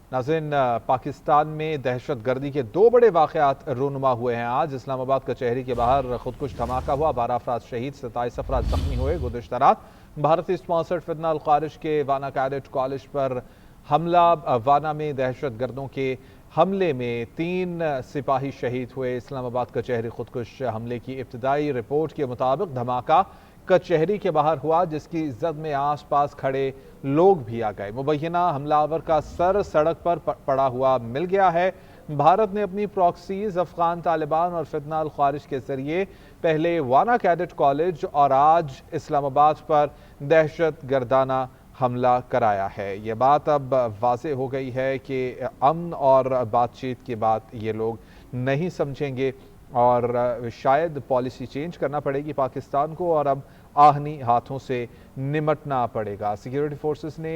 नाज़रीन, पाकिस्तान में दहशत गर्दी के दो बड़े वाक़यात रूनुमा हुए हैं। आज इस्लामाबाद कचहरी के बाहर खुदकुश धमाका हुआ, 12 अफराद शहीद, 27 अफराद जख्मी हुए। गुज़िश्ता रात भारतीय स्पॉन्सर्ड फितना अल ख़ारिज के वाना कैडेट कॉलेज पर हमला। वाना में दहशत गर्दों के हमले में 3 सिपाही शहीद हुए। इस्लामाबाद कचहरी खुदकुश हमले की इब्तदाई रिपोर्ट के मुताबिक धमाका कचहरी के बाहर हुआ, जिसकी जद में आस पास खड़े लोग भी आ गए। मुबैना हमलावर का सर सड़क पर पड़ा हुआ मिल गया है। भारत ने अपनी प्रॉक्सीज अफगान तालिबान और फितना अल ख़ारिज के जरिए पहले वाना कैडेट कॉलेज और आज इस्लामाबाद पर दहशत गर्दाना हमला कराया है। ये बात अब वाज़ेह हो गई है कि अमन और बातचीत के बाद ये लोग नहीं समझेंगे और शायद पॉलिसी चेंज करना पड़ेगी पाकिस्तान को और अब आहनी हाथों से निमटना पड़ेगा। सिक्योरिटी फोर्सेस ने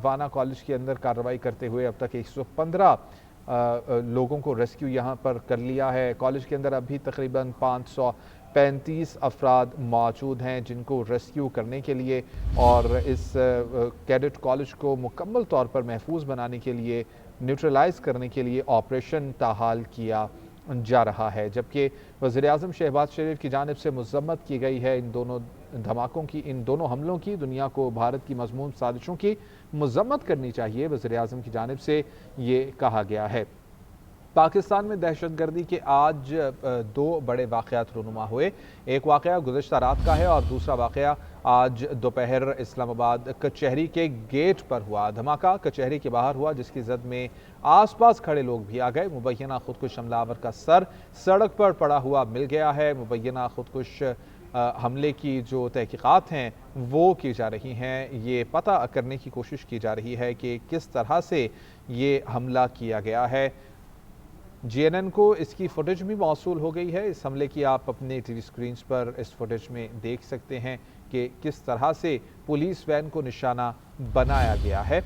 वाना कॉलेज के अंदर कार्रवाई करते हुए अब तक 115 लोगों को रेस्क्यू यहाँ पर कर लिया है। कॉलेज के अंदर अभी तकरीबन 535 अफराद मौजूद हैं जिनको रेस्क्यू करने के लिए और इस कैडेट कॉलेज को मुकम्मल तौर पर महफूज बनाने के लिए, न्यूट्रलाइज करने के लिए ऑपरेशन ताहाल किया जा रहा है। जबकि वज़ीर-ए-आज़म शहबाज शरीफ की जानिब से मज़म्मत की गई है इन दोनों धमाकों की, इन दोनों हमलों की। दुनिया को भारत की मज़मूम साजिशों की मज़म्मत करनी चाहिए, वज़ीर-ए-आज़म की जानिब से ये कहा गया है। पाकिस्तान में दहशत गर्दी के आज दो बड़े वाक़यात रूनुमा हुए। एक वाक़या गुज़िश्ता रात का है और दूसरा वाक़या आज दोपहर इस्लामाबाद कचहरी के गेट पर हुआ। धमाका कचहरी के बाहर हुआ, जिसकी जद में आसपास खड़े लोग भी आ गए। मुबैना खुदकुश हमलावर का सर सड़क पर पड़ा हुआ मिल गया है। मुबैना खुदकुश हमले की जो तहकीकात हैं वो की जा रही हैं। ये पता करने की कोशिश की जा रही है कि किस तरह से ये हमला किया गया है। JNN को इसकी फुटेज भी मौसूल हो गई है। इस हमले की आप अपने टीवी स्क्रीन्स पर इस फुटेज में देख सकते हैं कि किस तरह से पुलिस वैन को निशाना बनाया गया है।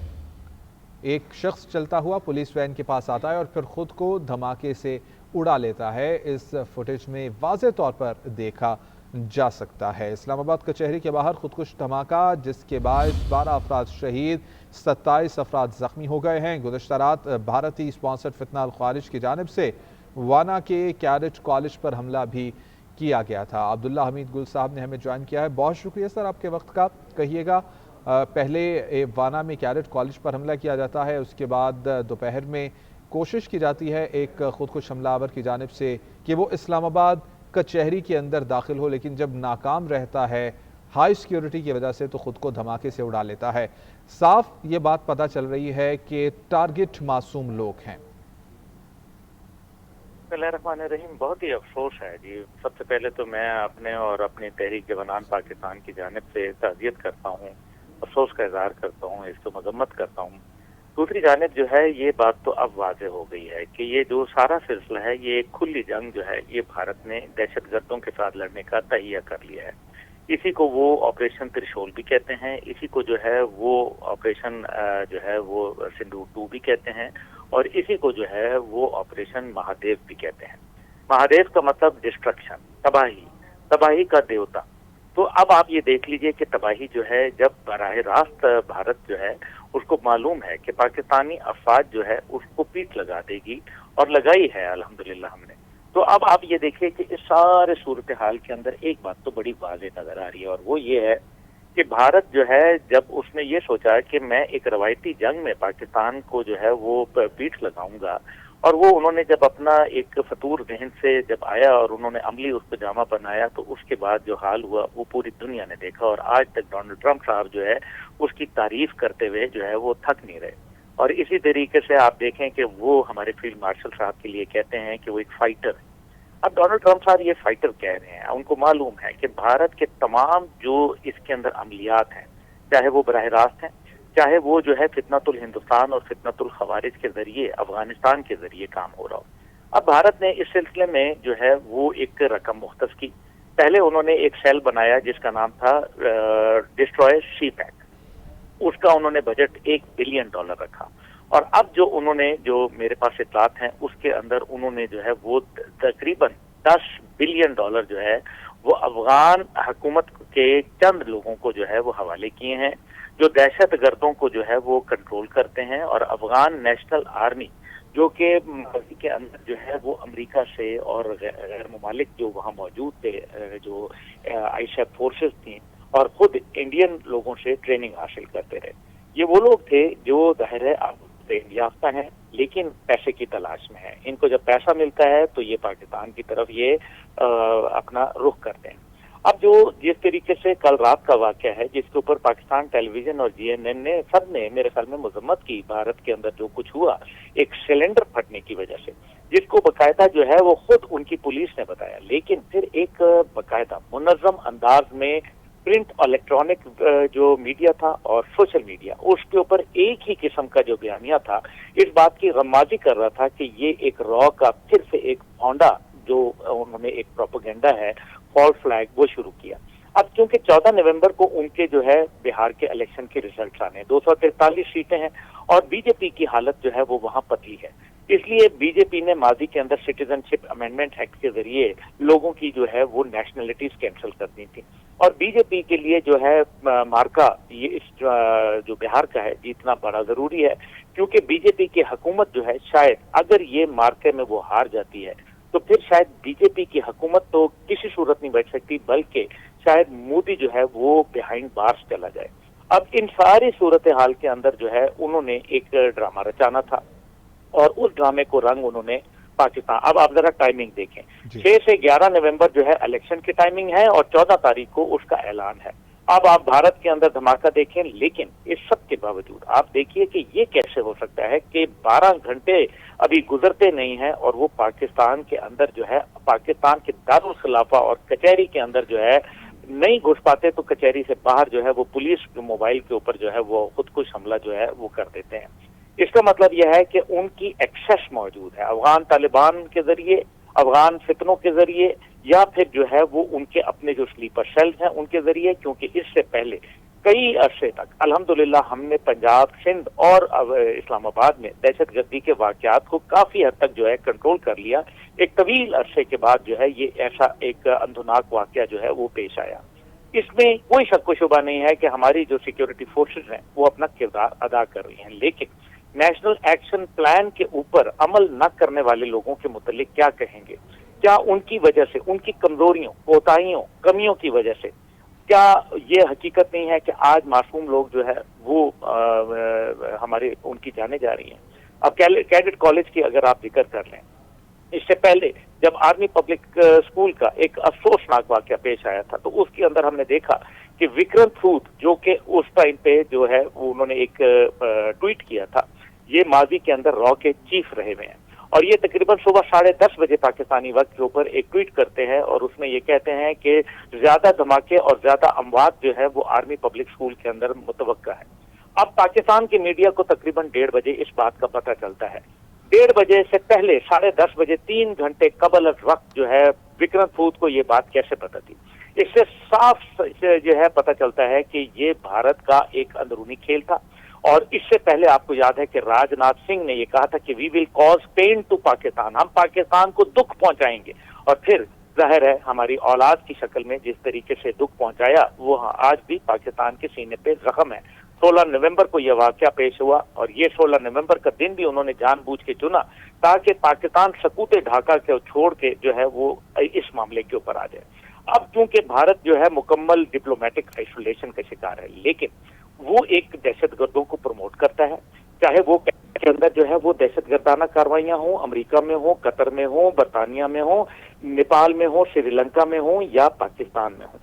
एक शख्स चलता हुआ पुलिस वैन के पास आता है और फिर खुद को धमाके से उड़ा लेता है। इस फुटेज में वाज़ेह तौर पर देखा जा सकता है। इस्लामाबाद कचहरी के बाहर खुदकुश धमाका, जिसके बाद 12 अफराद शहीद, 27 अफराद जख्मी हो गए हैं। गुज़िश्ता रात भारतीय स्पॉन्सर्ड फितना अल ख़ारिज की जानिब से वाना के कैडेट कॉलेज पर हमला भी किया गया था। अब्दुल्ला हमीद गुल साहब ने हमें ज्वाइन किया है। बहुत शुक्रिया सर आपके वक्त का। कहिएगा, पहले वाना में कैडेट कॉलेज पर हमला किया जाता है, उसके बाद दोपहर में कोशिश की जाती है एक खुदकुश हमलावर की जानिब से कि वो इस्लामाबाद कचहरी के अंदर दाखिल हो, लेकिन जब नाकाम रहता है हाई सिक्योरिटी की वजह से तो खुद को धमाके से उड़ा लेता है। साफ ये बात पता चल रही है कि टारगेट मासूम लोग हैं। बिस्मिल्लाहिर्रहमानिर्रहीम। बहुत ही अफसोस है जी। सबसे पहले तो मैं अपने और अपनी तहरीक जवानान पाकिस्तान की जानिब से ताज़ियत करता हूँ, अफसोस का इजहार करता हूँ, इसको मजम्मत करता हूँ। दूसरी जानिब जो है ये बात तो अब वाज़ेह हो गई है कि ये जो सारा सिलसिला है ये एक खुली जंग जो है ये भारत ने दहशत गर्दों के साथ लड़ने का तहिया कर लिया है। इसी को वो ऑपरेशन त्रिशूल भी कहते हैं, इसी को जो है वो ऑपरेशन जो है वो सिंदूर 2 भी कहते हैं और इसी को जो है वो ऑपरेशन महादेव भी कहते हैं। महादेव का मतलब डिस्ट्रक्शन, तबाही, तबाही का देवता। तो अब आप ये देख लीजिए कि तबाही जो है जब बराह रास्त भारत जो है उसको मालूम है कि पाकिस्तानी अफवाज जो है उसको पीठ लगा देगी और लगाई है अल्हम्दुलिल्लाह हमने। तो अब आप ये देखिए कि इस सारे सूरत हाल के अंदर एक बात तो बड़ी वाज़ेह नजर आ रही है और वो ये है कि भारत जो है जब उसने ये सोचा कि मैं एक रवायती जंग में पाकिस्तान को जो है वो पीठ लगाऊंगा और वो उन्होंने जब अपना एक फतूर जहन से जब आया और उन्होंने अमली उस पर जामा बनाया तो उसके बाद जो हाल हुआ वो पूरी दुनिया ने देखा और आज तक डोनाल्ड ट्रंप साहब जो है उसकी तारीफ करते हुए जो है वो थक नहीं रहे। और इसी तरीके से आप देखें कि वो हमारे फील्ड मार्शल साहब के लिए कहते हैं कि वो एक फाइटर है। अब डोनाल्ड ट्रंप साहब ये फाइटर कह रहे हैं, उनको मालूम है कि भारत के तमाम जो इसके अंदर अमलियात हैं, चाहे वो बराह रास्त हैं, चाहे वो जो है फितनतुल हिंदुस्तान और फितनतुल खवारिज के जरिए अफगानिस्तान के जरिए काम हो रहा हो। अब भारत ने इस सिलसिले में जो है वो एक रकम मुख्तस की। पहले उन्होंने एक सेल बनाया जिसका नाम था डिस्ट्रॉय सी पैक, उसका उन्होंने बजट $1 बिलियन रखा और अब जो उन्होंने जो मेरे पास इत्तलात हैं उसके अंदर उन्होंने जो है वो तकरीबन $10 बिलियन जो है वो अफगान हुकूमत के चंद लोगों को जो है वो हवाले किए हैं जो दहशत गर्दों को जो है वो कंट्रोल करते हैं, और अफगान नेशनल आर्मी जो कि माजी के अंदर जो है वो अमेरिका से और गैर ममालिक जो वहाँ मौजूद थे, जो आईएसएफ फोर्सेस थी, और खुद इंडियन लोगों से ट्रेनिंग हासिल करते रहे। ये वो लोग थे जो ज़ाहिर है अब ट्रेन याफ्ता हैं लेकिन पैसे की तलाश में है। इनको जब पैसा मिलता है तो ये पाकिस्तान की तरफ ये अपना रुख करते हैं। अब जो जिस तरीके से कल रात का वाक़या है, जिसके ऊपर पाकिस्तान टेलीविजन और जीएनएन ने सब ने मेरे ख्याल में मजम्मत की, भारत के अंदर जो कुछ हुआ एक सिलेंडर फटने की वजह से, जिसको बकायदा जो है वो खुद उनकी पुलिस ने बताया, लेकिन फिर एक बकायदा मुनज़्ज़म अंदाज में प्रिंट और इलेक्ट्रॉनिक जो मीडिया था और सोशल मीडिया, उसके ऊपर एक ही किस्म का जो बयानिया था, इस बात की गम्माजी कर रहा था कि ये एक रॉ का फिर से एक औंडा जो उन्होंने एक प्रोपेगेंडा है, फॉल्स फ्लैग, वो शुरू किया। अब क्योंकि 14 नवंबर को उनके जो है बिहार के इलेक्शन के रिजल्ट आने, 243 सीटें हैं और बीजेपी की हालत जो है वो वहां पतली है, इसलिए बीजेपी ने माजी के अंदर सिटीजनशिप अमेंडमेंट एक्ट के जरिए लोगों की जो है वो नेशनलिटीज कैंसिल करनी थी, और बीजेपी के लिए जो है मार्का ये इस जो बिहार का है जीतना बड़ा जरूरी है, क्योंकि बीजेपी की हुकूमत जो है शायद अगर ये मार्के में वो हार जाती है तो फिर शायद बीजेपी की हुकूमत तो किसी सूरत नहीं बैठ सकती, बल्कि शायद मोदी जो है वो बिहाइंड बार्स चला जाए। अब इन सारी सूरत हाल के अंदर जो है उन्होंने एक ड्रामा रचाना था, और उस ड्रामे को रंग उन्होंने पाकिस्तान, अब आप जरा टाइमिंग देखें, 6 से 11 नवंबर जो है इलेक्शन की टाइमिंग है और 14 तारीख को उसका ऐलान है। अब आप भारत के अंदर धमाका देखें, लेकिन इस सब के बावजूद आप देखिए कि ये कैसे हो सकता है कि 12 घंटे अभी गुजरते नहीं हैं और वो पाकिस्तान के अंदर जो है, पाकिस्तान के दारुल खिलाफा और कचहरी के अंदर जो है नहीं घुस पाते, तो कचहरी से बाहर जो है वो पुलिस मोबाइल के ऊपर जो है वो खुदकुश हमला जो है वो कर देते हैं। इसका मतलब यह है कि उनकी एक्सेस मौजूद है अफगान तालिबान के जरिए, अफगान फितनों के जरिए, या फिर जो है वो उनके अपने जो स्लीपर सेल्स हैं उनके जरिए, क्योंकि इससे पहले कई अरसे तक अल्हम्दुलिल्लाह हमने पंजाब, सिंध और इस्लामाबाद में दहशतगर्दी के वाकयात को काफी हद तक जो है कंट्रोल कर लिया। एक तवील अरसे के बाद जो है ये ऐसा एक अंधुनाक वाकया जो है वो पेश आया। इसमें कोई शक व शुबा नहीं है कि हमारी जो सिक्योरिटी फोर्सेस हैं वो अपना किरदार अदा कर रही हैं, लेकिन नेशनल एक्शन प्लान के ऊपर अमल न करने वाले लोगों के मुतालिक क्या कहेंगे? क्या उनकी वजह से, उनकी कमजोरियों, कोताहियों, कमियों की वजह से क्या ये हकीकत नहीं है कि आज मासूम लोग जो है वो हमारे उनकी जाने जा रही हैं? अब कैडेट कॉलेज की अगर आप जिक्र कर लें, इससे पहले जब आर्मी पब्लिक स्कूल का एक अफसोसनाक वाकया पेश आया था, तो उसके अंदर हमने देखा कि विक्रम सूद जो कि उस टाइम पे जो है उन्होंने एक ट्वीट किया था, ये माजी के अंदर रॉ के चीफ रहे हुए हैं, और ये तकरीबन सुबह 10:30 बजे पाकिस्तानी वक्त के ऊपर एक ट्वीट करते हैं और उसमें ये कहते हैं कि ज्यादा धमाके और ज्यादा अमवात जो है वो आर्मी पब्लिक स्कूल के अंदर मुतवक्का है। अब पाकिस्तान की मीडिया को तकरीबन 1:30 बजे इस बात का पता चलता है। 1:30 बजे से पहले 10:30 बजे 3 घंटे कबल वक्त जो है विक्रम सूद को ये बात कैसे पता थी? इससे साफ जो है पता चलता है कि ये भारत का एक अंदरूनी खेल था, और इससे पहले आपको याद है कि राजनाथ सिंह ने ये कहा था कि we will cause pain to Pakistan, हम पाकिस्तान को दुख पहुंचाएंगे, और फिर जाहिर है हमारी औलाद की शक्ल में जिस तरीके से दुख पहुंचाया वो आज भी पाकिस्तान के सीने पे जख्म है। 16 नवंबर को यह वाकया पेश हुआ, और ये 16 नवंबर का दिन भी उन्होंने जानबूझ के चुना ताकि पाकिस्तान सकूते ढाका के छोड़ के जो है वो इस मामले के ऊपर आ जाए। अब क्योंकि भारत जो है मुकम्मल डिप्लोमेटिक आइसोलेशन का शिकार है, लेकिन वो एक दहशतगर्दों को प्रमोट करता है, चाहे वो के अंदर जो है वो दहशतगर्दाना कार्रवाइयां हो, अमेरिका में हो, कतर में हो, बरतानिया में हो, नेपाल में हो, श्रीलंका में हो या पाकिस्तान में हो।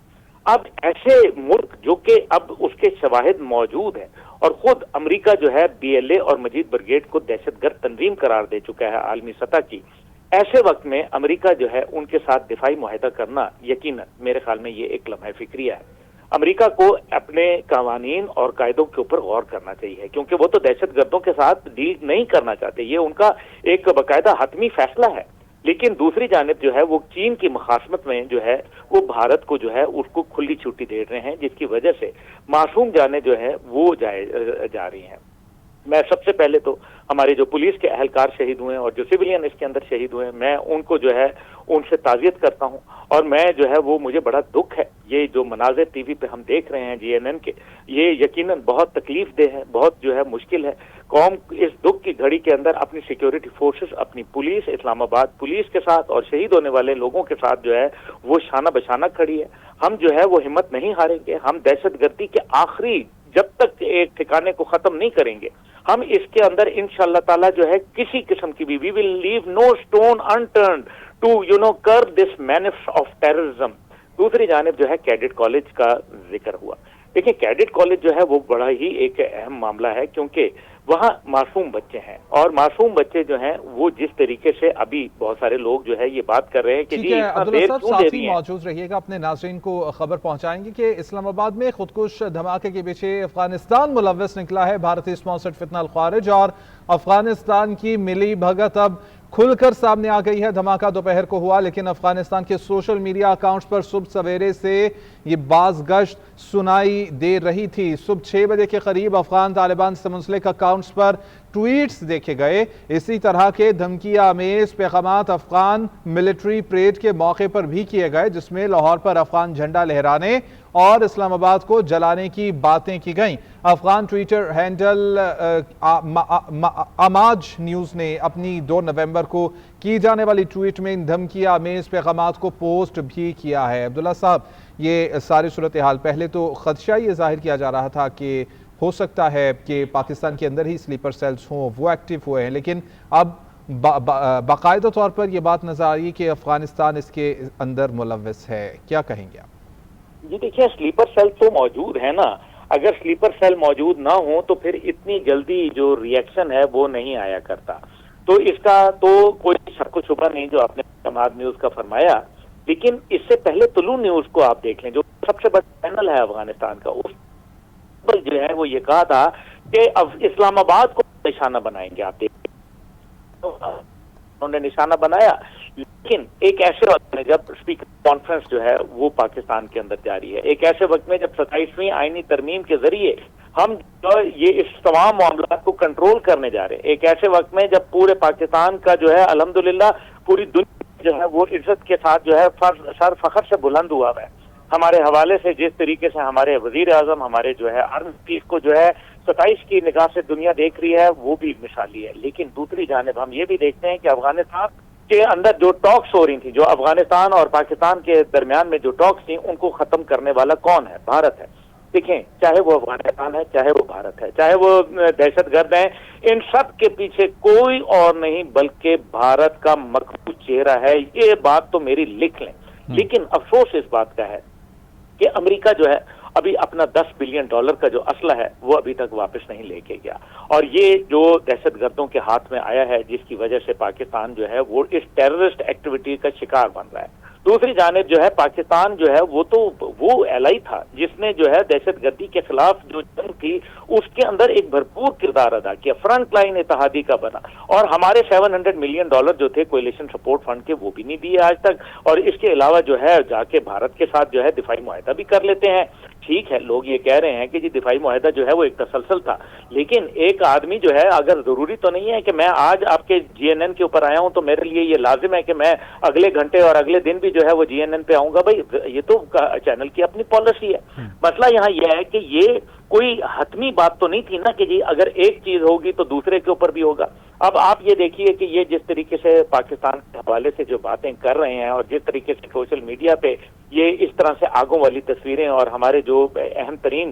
अब ऐसे मुल्क जो कि अब उसके शवाहिद मौजूद है, और खुद अमेरिका जो है BLA और मजीद ब्रिगेड को दहशतगर्द तंजीम करार दे चुका है आलमी सतह की, ऐसे वक्त में अमेरिका जो है उनके साथ दिफाई मुआहदा करना यकीनन मेरे ख्याल में ये एक लम्हा फिक्रिया है। अमेरिका को अपने कानून और कायदों के ऊपर गौर करना चाहिए, क्योंकि वो तो दहशतगर्दों के साथ डील नहीं करना चाहते, ये उनका एक बाकायदा हतमी फैसला है। लेकिन दूसरी जानिब जो है वो चीन की मुखासमत में जो है वो भारत को जो है उसको खुली छुट्टी दे रहे हैं, जिसकी वजह से मासूम जाने जो है वो जा रही हैं। میں سب سے پہلے تو ہمارے جو پولیس کے اہلکار شہید ہوئے ہیں اور جو سویلین اس کے اندر شہید ہوئے ہیں، میں ان کو جو ہے ان سے تعزیت کرتا ہوں، اور میں جو ہے وہ مجھے بڑا دکھ ہے، یہ جو مناظر ٹی وی پہ ہم دیکھ رہے ہیں CNN کے، یہ یقیناً بہت تکلیف دہ ہے، بہت جو ہے مشکل ہے۔ قوم اس دکھ کی گھڑی کے اندر اپنی سیکیورٹی فورسز، اپنی پولیس، اسلام آباد پولیس کے ساتھ اور شہید ہونے والے لوگوں کے ساتھ جو ہے وہ شانہ بشانہ کھڑی ہے۔ ہم جو ہے وہ ہمت نہیں ہاریں گے، ہم دہشت گردی کے آخری جب تک ایک ٹھکانے کو ختم نہیں کریں گے، ہم اس کے اندر انشاءاللہ تعالی جو ہے کسی قسم کی بھی we will leave no stone unturned to curb this menace of terrorism. دوسری جانب جو ہے کیڈٹ کالج کا ذکر ہوا، دیکھیں کیڈٹ کالج جو ہے وہ بڑا ہی ایک اہم معاملہ ہے، کیونکہ وہاں معصوم بچے ہیں، اور معصوم بچے جو ہیں وہ جس طریقے سے ابھی بہت سارے لوگ جو ہے یہ بات کر رہے ہیں کہ جی اتنا عبداللہ دیر صاحب کیوں دے ساتھ ہی رہی ہیں۔ موجود رہیے گا، اپنے ناظرین کو خبر پہنچائیں گے کہ اسلام آباد میں خودکش دھماکے کے پیچھے افغانستان ملوث نکلا ہے، بھارتی اسپانسرڈ فتنہ الخوارج، اور افغانستان کی ملی بھگت اب کھل کر سامنے آ گئی ہے۔ دھماکہ دوپہر کو ہوا، لیکن افغانستان کے سوشل میڈیا اکاؤنٹس پر صبح سویرے سے یہ باز گشت سنائی دے رہی تھی۔ صبح 6 بجے کے قریب افغان طالبان سے منسلک اکاؤنٹس پر ٹویٹس دیکھے گئے۔ اسی طرح کے دھمکی آمیز پیغامات افغان ملٹری پریڈ کے موقع پر بھی کیے گئے، جس میں لاہور پر افغان جھنڈا لہرانے اور اسلام آباد کو جلانے کی باتیں کی گئیں۔ افغان ٹویٹر ہینڈل اماج نیوز نے اپنی 2 نومبر کو کی جانے والی ٹویٹ میں ان دھمکی آمیز پیغامات کو پوسٹ بھی کیا ہے۔ عبداللہ صاحب، یہ ساری صورتحال، پہلے تو خدشہ یہ ظاہر کیا جا رہا تھا کہ ہو سکتا ہے کہ پاکستان کے اندر ہی سلیپر سیلز ہوں، وہ ایکٹیو ہوئے ہیں، لیکن اب باقاعدہ طور پر یہ بات نظر آ رہی ہے کہ افغانستان اس کے اندر ملوث ہے، کیا کہیں گے آپ؟ جی دیکھیں، سلیپر سیل تو موجود ہے نا، اگر سلیپر سیل موجود نہ ہو تو پھر اتنی جلدی جو ری ایکشن ہے وہ نہیں آیا کرتا، تو اس کا تو کوئی شک و شبہ نہیں جو آپ نے سماج نیوز کا فرمایا۔ لیکن اس سے پہلے طلوع نیوز کو آپ دیکھ لیں، جو سب سے بڑا چینل ہے افغانستان کا، اس پر جو ہے وہ یہ کہا تھا کہ اسلام آباد کو نشانہ بنائیں گے۔ آپ دیکھ انہوں نے نشانہ بنایا، لیکن ایک ایسے وقت میں جب اسپیکر کانفرنس جو ہے وہ پاکستان کے اندر جاری ہے، ایک ایسے وقت میں جب 27ویں آئینی ترمیم کے ذریعے ہم جو یہ اس تمام معاملات کو کنٹرول کرنے جا رہے ہیں، ایک ایسے وقت میں جب پورے پاکستان کا جو ہے الحمدللہ پوری دنیا جو ہے وہ عزت کے ساتھ جو ہے سر فخر سے بلند ہوا ہے۔ ہمارے حوالے سے جس طریقے سے ہمارے وزیر اعظم، ہمارے جو ہے آرمی چیف کو جو ہے 27 کی نگاہ سے دنیا دیکھ رہی ہے، وہ بھی مثالی ہے۔ لیکن دوسری جانب ہم یہ بھی دیکھتے ہیں کہ افغانستان کے اندر جو ٹاکس ہو رہی تھی، جو افغانستان اور پاکستان کے درمیان میں جو ٹاکس تھیں، ان کو ختم کرنے والا کون ہے؟ بھارت ہے۔ دیکھیں، چاہے وہ افغانستان ہے، چاہے وہ بھارت ہے، چاہے وہ دہشت گرد ہیں، ان سب کے پیچھے کوئی اور نہیں بلکہ بھارت کا مخفوض چہرہ ہے۔ یہ بات تو میری لکھ لیں۔ لیکن افسوس اس بات کا ہے کہ امریکہ جو ہے ابھی اپنا $10 بلین کا جو اسلحہ ہے وہ ابھی تک واپس نہیں لے کے گیا، اور یہ جو دہشت گردوں کے ہاتھ میں آیا ہے، جس کی وجہ سے پاکستان جو ہے وہ اس ٹیررسٹ ایکٹیویٹی کا شکار بن رہا ہے۔ دوسری جانب جو ہے پاکستان جو ہے وہ ایلائی تھا جس نے جو ہے دہشت گردی کے خلاف جو جنگ تھی اس کے اندر ایک بھرپور کردار ادا کیا، فرنٹ لائن اتحادی کا بنا، اور ہمارے $700 ملین جو تھے کولیشن سپورٹ فنڈ کے وہ بھی نہیں دیے آج تک، اور اس کے علاوہ جو ہے جا کے بھارت کے ساتھ جو ہے دفاعی معاہدہ بھی کر لیتے ہیں۔ ٹھیک ہے، لوگ یہ کہہ رہے ہیں کہ جی دفاعی معاہدہ جو ہے وہ ایک تسلسل تھا، لیکن ایک آدمی جو ہے اگر ضروری تو نہیں ہے کہ میں آج آپ کے CNN کے اوپر آیا ہوں تو میرے لیے یہ لازم ہے کہ میں اگلے گھنٹے اور اگلے دن بھی جو ہے وہ CNN پہ آؤں گا۔ بھائی یہ تو چینل کی اپنی پالیسی ہے۔ مسئلہ یہاں یہ ہے کہ یہ کوئی حتمی بات تو نہیں تھی نا کہ جی اگر ایک چیز ہوگی تو دوسرے کے اوپر بھی ہوگا۔ اب آپ یہ دیکھیے کہ یہ جس طریقے سے پاکستان کے حوالے سے جو باتیں کر رہے ہیں اور جس طریقے سے سوشل میڈیا پہ یہ اس طرح سے آگوں والی تصویریں اور ہمارے جو اہم ترین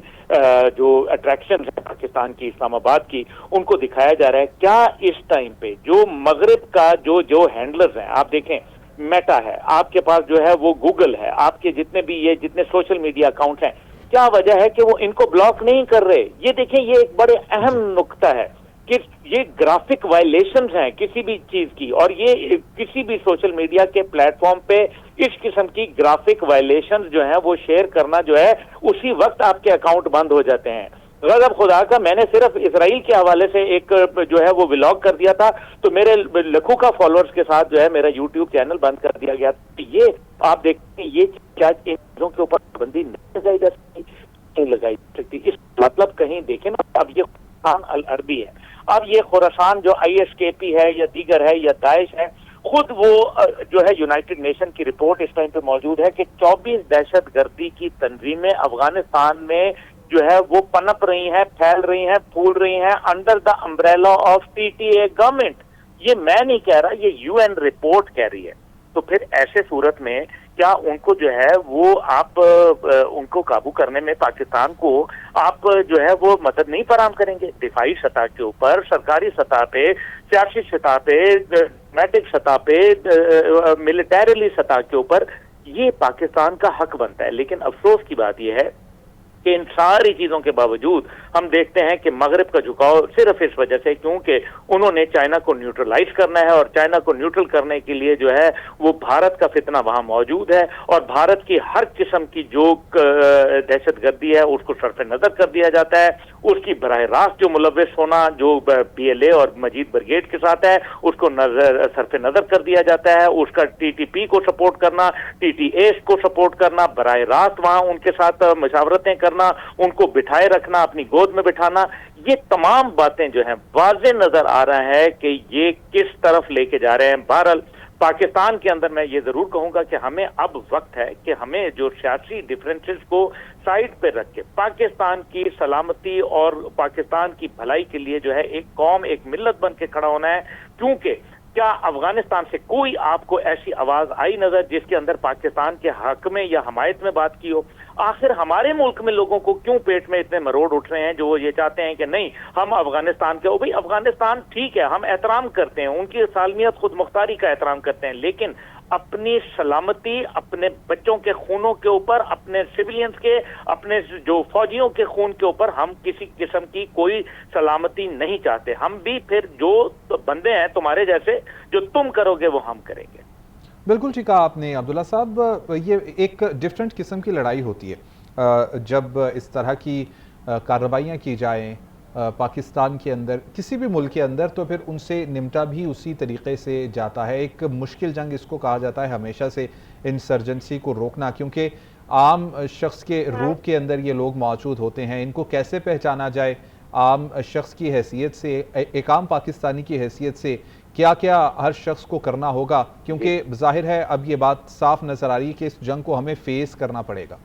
جو اٹریکشن ہے پاکستان کی، اسلام آباد کی، ان کو دکھایا جا رہا ہے، کیا اس ٹائم پہ جو مغرب کا جو ہینڈلرز ہیں، آپ دیکھیں میٹا ہے، آپ کے پاس جو ہے وہ گوگل ہے، آپ کے جتنے سوشل میڈیا اکاؤنٹ ہیں، کیا وجہ ہے کہ وہ ان کو بلاک نہیں کر رہے؟ یہ دیکھیں، یہ ایک بڑے اہم نقطہ ہے کہ یہ گرافک وائلیشنز ہیں کسی بھی چیز کی، اور یہ کسی بھی سوشل میڈیا کے پلیٹ فارم پہ اس قسم کی گرافک وائلیشنز جو ہیں وہ شیئر کرنا جو ہے اسی وقت آپ کے اکاؤنٹ بند ہو جاتے ہیں۔ غضب خدا کا، میں نے صرف اسرائیل کے حوالے سے ایک جو ہے وہ ولاگ کر دیا تھا تو میرے لکھوں کا فالوورز کے ساتھ جو ہے میرا یوٹیوب چینل بند کر دیا گیا۔ یہ آپ دیکھیں، یہ کیا ان چیزوں کے اوپر پابندی نہیں لگائی جا سکتی؟ اس مطلب کہیں دیکھیں نا، اب یہ खुरासान अल अरबी है। अब ये खुरासान जो ISKP है या दीगर है या दाइश है, खुद वो जो है यूनाइटेड नेशन की रिपोर्ट इस टाइम पे मौजूद है कि 24 दहशतगर्दी की तंजीमें अफगानिस्तान में जो है वो पनप रही हैं, फैल रही हैं, फूल रही हैं under the umbrella of TTA government. ये मैं नहीं कह रहा, ये UN रिपोर्ट कह रही है। तो फिर ऐसे सूरत में क्या उनको जो है वो आप उनको काबू करने में पाकिस्तान को आप जो है वो मदद नहीं फराहम करेंगे? दिफाई सतह के ऊपर, सरकारी सतह पे, सियासी सतह पे, डिप्लोमेटिक सतह पे, मिलिटरीली सतह के ऊपर ये पाकिस्तान का हक बनता है। लेकिन अफसोस की बात यह है कि इन सारी चीजों के बावजूद हम देखते हैं कि मगरिब का झुकाव सिर्फ इस वजह से क्योंकि उन्होंने चाइना को न्यूट्रलाइज करना है, और चाइना को न्यूट्रल करने के लिए जो है वो भारत का फितना वहां मौजूद है, और भारत की हर किस्म की जो दहशतगर्दी है उसको सरफ नजर कर दिया जाता है। उसकी बराह रास्त जो मुलव्विस होना जो PLA और मजीद ब्रिगेड के साथ है उसको सरफ नजर कर दिया जाता है। उसका TTP को सपोर्ट करना, TTA को सपोर्ट करना, बराह रास्त वहां उनके साथ मशावरतें करना, उनको बिठाए रखना, अपनी गोद में बिठाना, ये तमाम बातें जो हैं वाज़ेह नजर आ रहा है कि ये किस तरफ लेके जा रहे हैं। बहरहाल पाकिस्तान के अंदर मैं ये जरूर कहूंगा कि हमें अब वक्त है कि हमें जो सियासी डिफरेंसेस को साइड पे रख के पाकिस्तान की सलामती और पाकिस्तान की भलाई के लिए जो है एक कौम, एक मिल्लत बन के खड़ा होना है। क्योंकि क्या अफगानिस्तान से कोई आपको ऐसी आवाज आई नजर जिसके अंदर पाकिस्तान के हक में या हमायत में बात की हो? आखिर हमारे मुल्क में लोगों को क्यों पेट में इतने मरोड़ उठ रहे हैं जो वो ये चाहते हैं कि नहीं हम अफगानिस्तान के, भाई अफगानिस्तान ठीक है, हम एहतराम करते हैं, उनकी सालमियत खुद मुख्तारी का एहतराम करते हैं, लेकिन अपनी सलामती, अपने बच्चों के खूनों के ऊपर, अपने सिविलियंस के, अपने जो फौजियों के खून के ऊपर हम किसी किस्म की कोई सलामती नहीं चाहते। हम भी फिर जो बंदे हैं तुम्हारे जैसे, जो तुम करोगे वो हम करेंगे। बिल्कुल ठीक कहा आपने अब्दुल्ला साहब, ये एक डिफरेंट किस्म की लड़ाई होती है जब इस तरह की कार्रवाइयाँ की जाएँ पाकिस्तान के अंदर, किसी भी मुल्क के अंदर, तो फिर उनसे निमटा भी उसी तरीके से जाता है। एक मुश्किल जंग इसको कहा जाता है हमेशा से, इंसर्जेंसी को रोकना, क्योंकि आम शख्स के रूप के अंदर ये लोग मौजूद होते हैं। इनको कैसे पहचाना जाए आम शख्स की हैसियत से, एक आम पाकिस्तानी की हैसियत से क्या क्या हर शख्स को करना होगा, क्योंकि जाहिर है अब ये बात साफ नजर आ रही है कि इस जंग को हमें फेस करना पड़ेगा।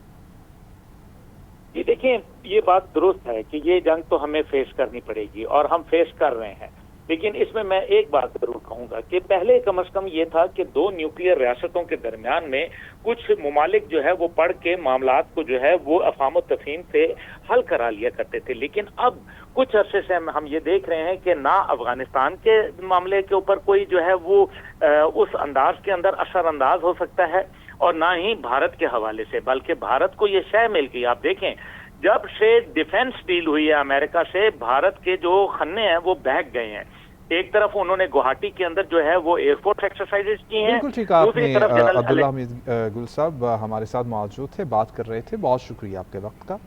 जी देखिए, ये बात दुरुस्त है कि ये जंग तो हमें फेस करनी पड़ेगी और हम फेस कर रहे हैं, लेकिन इसमें मैं एक बात जरूर कहूंगा कि पहले कम से कम ये था कि दो न्यूक्लियर रियासतों के दरमियान में कुछ ममालिक जो है वो पढ़ के मामलात को जो है वो अफाम तफहीम से हल करा लिया करते थे। लेकिन अब कुछ अरसे से हम ये देख रहे हैं कि ना अफगानिस्तान के मामले के ऊपर कोई जो है वो उस अंदाज के अंदर असरअंदाज हो सकता है, और ना ही भारत के हवाले से, बल्कि भारत को ये शय मिल गई। आप देखें, जब से डिफेंस डील हुई है अमेरिका से, भारत के जो खन्ने हैं वो बहक गए हैं। एक तरफ उन्होंने गुवाहाटी के अंदर जो है वो एयरफोर्स एक्सरसाइजेज की हैं, बिल्कुल ठीक है आपने। अब्दुल्ला हमीद गुल साहब हमारे साथ मौजूद थे, बात कर रहे थे। बहुत शुक्रिया आपके वक्त का।